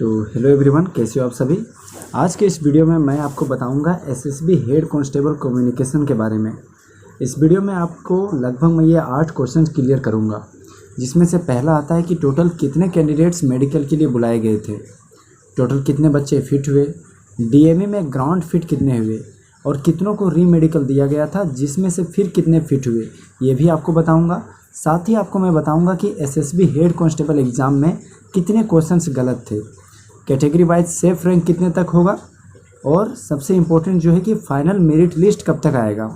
तो hello everyone, कैसे हो आप सभी। आज के इस वीडियो में मैं आपको बताऊंगा एसएसबी हेड कांस्टेबल कम्युनिकेशन के बारे में। इस वीडियो में आपको लगभग मैं ये 8 क्वेश्चन क्लियर करूंगा, जिसमें से पहला आता है कि टोटल कितने कैंडिडेट्स मेडिकल के लिए बुलाए गए थे, टोटल कितने बच्चे फिट हुए, डीएमई में ग्राउंड फिट कितने हुए और कितनों को री मेडिकल दिया गया था, जिसमें से फिर कितने फिट हुए, ये भी आपको बताऊँगा। साथ ही आपको मैं बताऊँगा कि एसएसबी हेड कांस्टेबल एग्ज़ाम में कितने क्वेश्चंस गलत थे, कैटेगरी वाइज सेफ रैंक कितने तक होगा, और सबसे इम्पोर्टेंट जो है कि फाइनल मेरिट लिस्ट कब तक आएगा।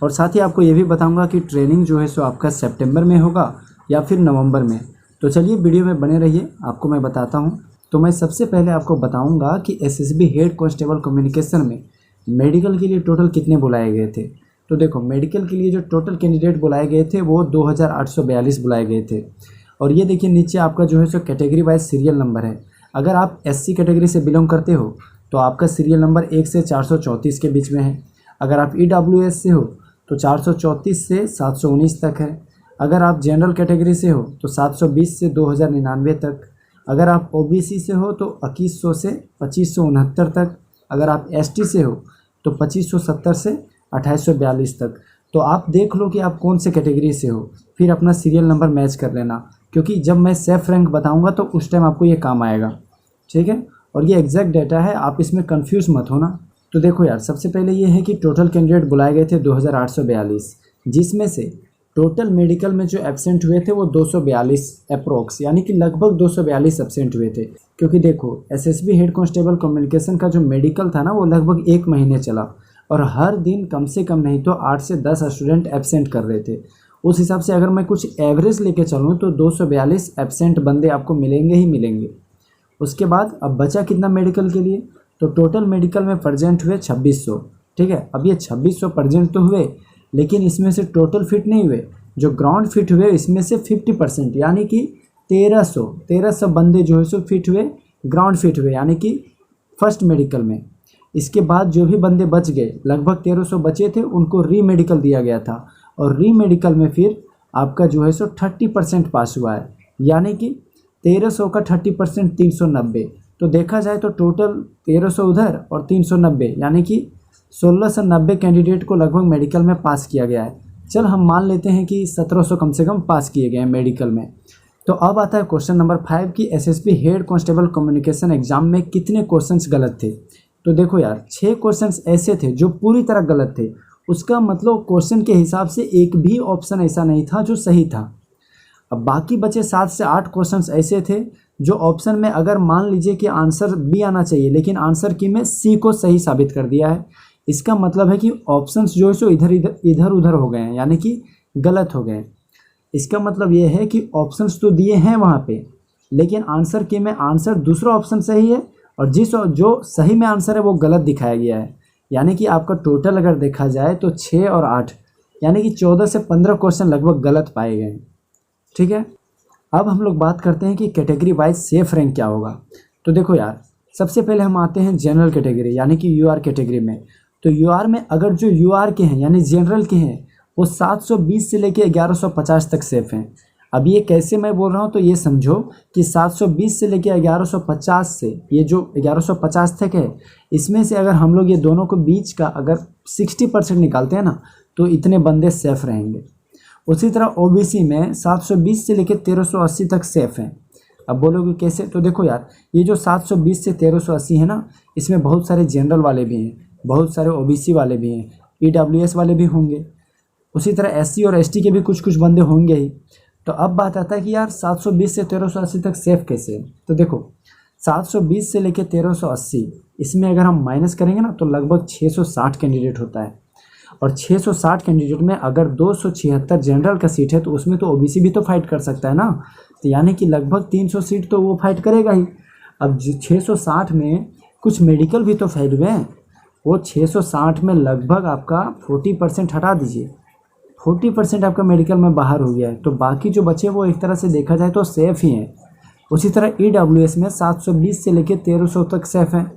और साथ ही आपको ये भी बताऊंगा कि ट्रेनिंग जो है सो आपका सितंबर में होगा या फिर नवंबर में। तो चलिए वीडियो में बने रहिए, आपको मैं बताता हूँ। तो मैं सबसे पहले आपको बताऊँगा कि एसएसबी हेड कांस्टेबल कम्युनिकेशन में मेडिकल के लिए टोटल कितने बुलाए गए थे। तो देखो, मेडिकल के लिए जो टोटल कैंडिडेट बुलाए गए थे वो 2842 बुलाए गए थे। और ये देखिए नीचे आपका जो है so category wise serial number है। अगर आप एससी कैटेगरी से बिलोंग करते हो तो आपका सीरियल नंबर 1 से 434 के बीच में है। अगर आप ईडब्ल्यूएस से हो तो 434 से 719 तक है। अगर आप जनरल कैटेगरी से हो तो 720 से 2099 तक। अगर आप ओबीसी से हो तो 2100 से 2569 तक। अगर आप एसटी से हो तो 2570 से 2842 तक। तो आप देख लो कि आप कौन से कैटेगरी से हो, फिर अपना सीरियल नंबर मैच कर लेना, क्योंकि जब मैं सेफ रैंक बताऊंगा तो उस टाइम आपको ये काम आएगा, ठीक है। और ये एग्जैक्ट डाटा है, आप इसमें कंफ्यूज मत होना। तो देखो यार, सबसे पहले ये है कि टोटल कैंडिडेट बुलाए गए थे 2842, जिसमें से टोटल मेडिकल में जो एब्सेंट हुए थे वो 242 अप्रोक्स, यानी कि लगभग 242 एब्सेंट हुए थे। क्योंकि देखो, एसएसबी हेड कांस्टेबल कम्युनिकेशन का जो मेडिकल था ना वो लगभग 1 महीने चला, और हर दिन कम से कम नहीं तो 8 से 10 स्टूडेंट एब्सेंट कर रहे थे। उस हिसाब से अगर मैं कुछ एवरेज लेके चलूँ तो 242 एब्सेंट बंदे आपको मिलेंगे ही मिलेंगे। उसके बाद अब बचा कितना मेडिकल के लिए, तो टोटल मेडिकल में प्रेजेंट हुए 2600, ठीक है। अब ये 2600 प्रेजेंट तो हुए, लेकिन इसमें से टोटल फिट नहीं हुए। जो ग्राउंड फिट हुए इसमें से 50%, यानी कि 1300 बंदे जो है सो फिट हुए, ग्राउंड फिट हुए, यानी कि फर्स्ट मेडिकल में। इसके बाद जो भी बंदे बच गए, लगभग 1300 बचे थे, उनको री मेडिकल दिया गया था। और री मेडिकल में फिर आपका जो है सो 30% पास हुआ है, यानी कि 1300 का 30% 390। तो देखा जाए तो टोटल 1300 उधर और 390, यानी कि 1690 कैंडिडेट को लगभग मेडिकल में पास किया गया है। चल हम मान लेते हैं कि 1700 कम से कम पास किए गए हैं मेडिकल में। तो अब आता है क्वेश्चन नंबर 5 कि SSB head constable communication exam में कितने क्वेश्चंस गलत थे। तो देखो यार, 6 क्वेश्चंस ऐसे थे जो पूरी तरह गलत थे। उसका मतलब क्वेश्चन के हिसाब से एक भी ऑप्शन ऐसा नहीं था जो सही था। अब बाकी बचे 7 से 8 क्वेश्चंस ऐसे थे जो ऑप्शन में अगर मान लीजिए कि आंसर बी आना चाहिए, लेकिन आंसर की में सी को सही साबित कर दिया है। इसका मतलब है कि ऑप्शंस जो है सो इधर उधर हो गए हैं, यानी कि गलत हो गए। इसका मतलब ये है कि ऑप्शंस तो दिए हैं वहाँ पे, लेकिन आंसर की में आंसर दूसरा ऑप्शन सही है और जो सही में आंसर है वो गलत दिखाया गया है। यानी कि आपका टोटल अगर देखा जाए तो 6 और 8, यानी कि 14 से 15 क्वेश्चन लगभग गलत पाए गए हैं, ठीक है। अब हम लोग बात करते हैं कि कैटेगरी वाइज सेफ रैंक क्या होगा। तो देखो यार, सबसे पहले हम आते हैं जनरल कैटेगरी, यानी कि यूआर कैटेगरी में। तो यूआर में अगर जो यूआर के हैं यानी जनरल के हैं वो 720 से लेके 1150 तक सेफ हैं। अब ये कैसे मैं बोल रहा हूँ, तो ये समझो कि 720 से लेके 1150 से ये जो 1150 तक है, इसमें से अगर हम लोग ये दोनों को बीच का अगर 60% निकालते हैं ना, तो इतने बंदे सेफ रहेंगे। उसी तरह ओबीसी में 720 से लेके 1380 तक सेफ हैं। अब बोलोगे कैसे, तो देखो यार, ये जो 720 से 1380 है ना, इसमें बहुत सारे जनरल वाले भी हैं, बहुत सारे ओबीसी वाले भी हैं, ईडब्ल्यूएस वाले भी होंगे। उसी तरह एससी और एसटी के भी कुछ बंदे होंगे ही। तो अब बात आता है कि यार 720 से 1380 तक सेफ कैसे है। तो देखो, 720 से लेके 1380, इसमें अगर हम माइनस करेंगे ना तो लगभग 660 कैंडिडेट होता है। और 660 कैंडिडेट में अगर 276 जनरल का सीट है तो उसमें तो ओबीसी भी तो फाइट कर सकता है ना, तो यानी कि लगभग 300 सीट तो वो फाइट करेगा ही। अब 660 में कुछ मेडिकल भी तो फेल हुए हैं, वो 660 में लगभग आपका 40% हटा दीजिए, 40% आपका मेडिकल में बाहर हो गया है। तो बाकी जो बचे वो एक तरह से देखा जाए तो सेफ़ ही हैं। उसी तरह ईडब्ल्यूएस में 720 से लेकर 1300 तक सेफ़ हैं,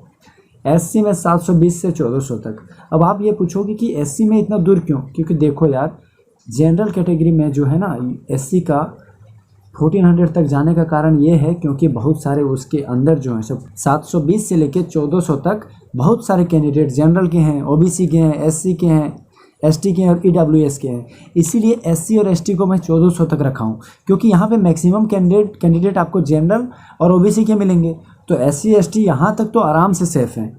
एससी में 720 से 1400 तक। अब आप ये पूछोगे कि एससी में इतना दूर क्यों, क्योंकि देखो यार, जनरल कैटेगरी में जो है ना एससी का 1400 तक जाने का कारण ये है क्योंकि बहुत सारे उसके अंदर जो है सब 720 से लेके 1400 तक बहुत सारे कैंडिडेट जनरल के हैं, ओबीसी के हैं, एससी के हैं, एसटी के हैं और ईडब्ल्यूएस के हैं। इसीलिए एससी और एसटी को मैं 1400 तक रखा हूँ क्योंकि यहाँ पे मैक्सिमम कैंडिडेट आपको जनरल और ओबीसी के मिलेंगे। तो एससी एसटी यहाँ तक तो आराम से सेफ़ हैं।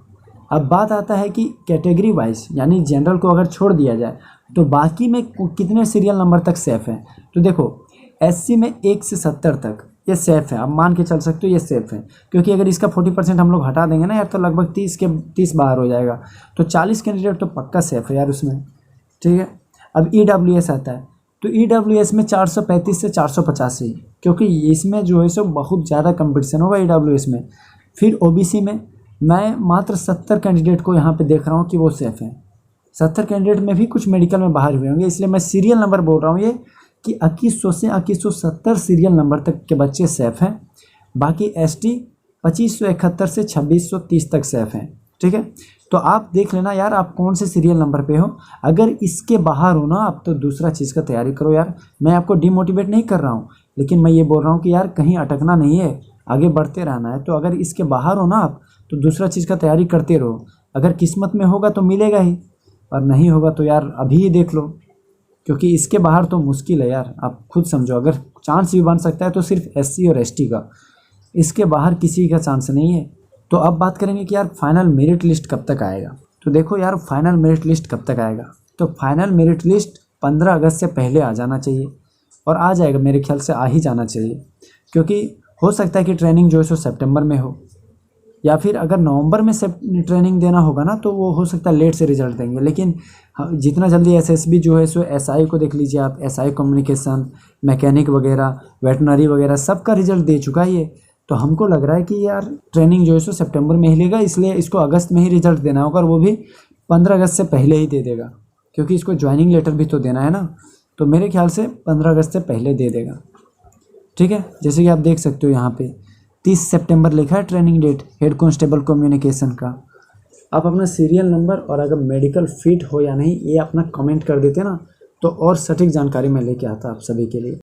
अब बात आता है कि कैटेगरी वाइज, यानी जनरल को अगर छोड़ दिया जाए तो बाकी में कितने सीरियल नंबर तक सेफ़ हैं। तो देखो एससी में 1 से 70 तक ये सेफ़ है, आप मान के चल सकते हो ये सेफ़ है क्योंकि अगर इसका 40% हम लोग हटा देंगे ना यार तो लगभग 30 बाहर हो जाएगा। तो 40 कैंडिडेट तो पक्का सेफ़ है यार उसमें, ठीक है। अब ईडब्ल्यूएस आता है तो ईडब्ल्यूएस में 435 से 485 क्योंकि इसमें जो है सो बहुत ज़्यादा कंपटीशन होगा ईडब्ल्यूएस में। फिर ओबीसी में मैं मात्र 70 कैंडिडेट को यहाँ पे देख रहा हूँ कि वो सेफ़ हैं। 70 कैंडिडेट में भी कुछ मेडिकल में बाहर हुए होंगे, इसलिए मैं सीरियल नंबर बोल रहा हूँ ये कि 2100 से 2170 सीरियल नंबर तक के बच्चे सेफ़ हैं। बाकी एसटी 2571 से 2630 तक सेफ़ हैं, ठीक है। तो आप देख लेना यार आप कौन से सीरियल नंबर पे हो। अगर इसके बाहर हो ना आप तो दूसरा चीज़ का तैयारी करो यार। मैं आपको डिमोटिवेट नहीं कर रहा हूँ, लेकिन मैं ये बोल रहा हूँ कि यार कहीं अटकना नहीं है, आगे बढ़ते रहना है। तो अगर इसके बाहर हो ना आप तो दूसरा चीज़ का तैयारी करते रहो। अगर किस्मत में होगा तो मिलेगा ही, और नहीं होगा तो यार अभी ही देख लो, क्योंकि इसके बाहर तो मुश्किल है यार। आप खुद समझो, अगर चांस भी बन सकता है तो सिर्फ एससी और एसटी का, इसके बाहर किसी का चांस नहीं है। तो अब बात करेंगे कि यार फाइनल मेरिट लिस्ट कब तक आएगा। तो देखो यार फाइनल मेरिट लिस्ट कब तक आएगा, तो फाइनल मेरिट लिस्ट 15 अगस्त से पहले आ जाना चाहिए, और आ जाएगा मेरे ख्याल से, आ ही जाना चाहिए। क्योंकि हो सकता है कि ट्रेनिंग जो है सो सितंबर में हो, या फिर अगर नवंबर में ट्रेनिंग देना होगा ना तो वो हो सकता है लेट से रिजल्ट देंगे। लेकिन जितना जल्दी एसएसबी जो है सो एसआई को देख लीजिए आप, एसआई कम्युनिकेशन, मैकेनिक वगैरह, वेटनरी वगैरह सबका रिजल्ट दे चुका है ये। तो हमको लग रहा है कि यार ट्रेनिंग जो है सो सितंबर में ही लेगा, इसलिए इसको अगस्त में ही रिजल्ट देना होगा, और वो भी 15 अगस्त से पहले ही दे देगा, क्योंकि इसको ज्वाइनिंग लेटर भी तो देना है ना। तो मेरे ख्याल से 15 अगस्त से पहले दे देगा, ठीक है। जैसे कि आप देख सकते हो यहाँ पे 30 सितंबर लिखा है training date head constable communication का। आप अपना सीरियल नंबर और अगर मेडिकल फिट हो या नहीं ये अपना कमेंट कर देते ना, तो और सटीक जानकारी मैं लेके आता आप सभी के लिए।